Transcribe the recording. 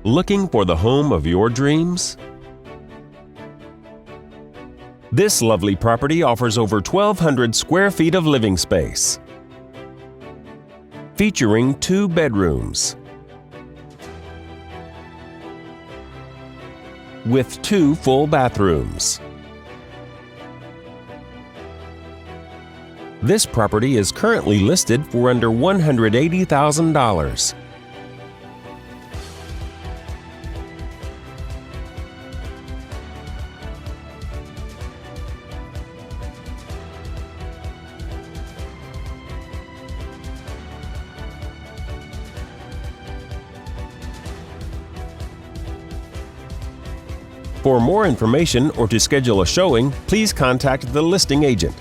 Looking for the home of your dreams? This lovely property offers over 1,200 square feet of living space, featuring 2 bedrooms with 2 full bathrooms. This property is currently listed for under $180,000. For more information or to schedule a showing, please contact the listing agent.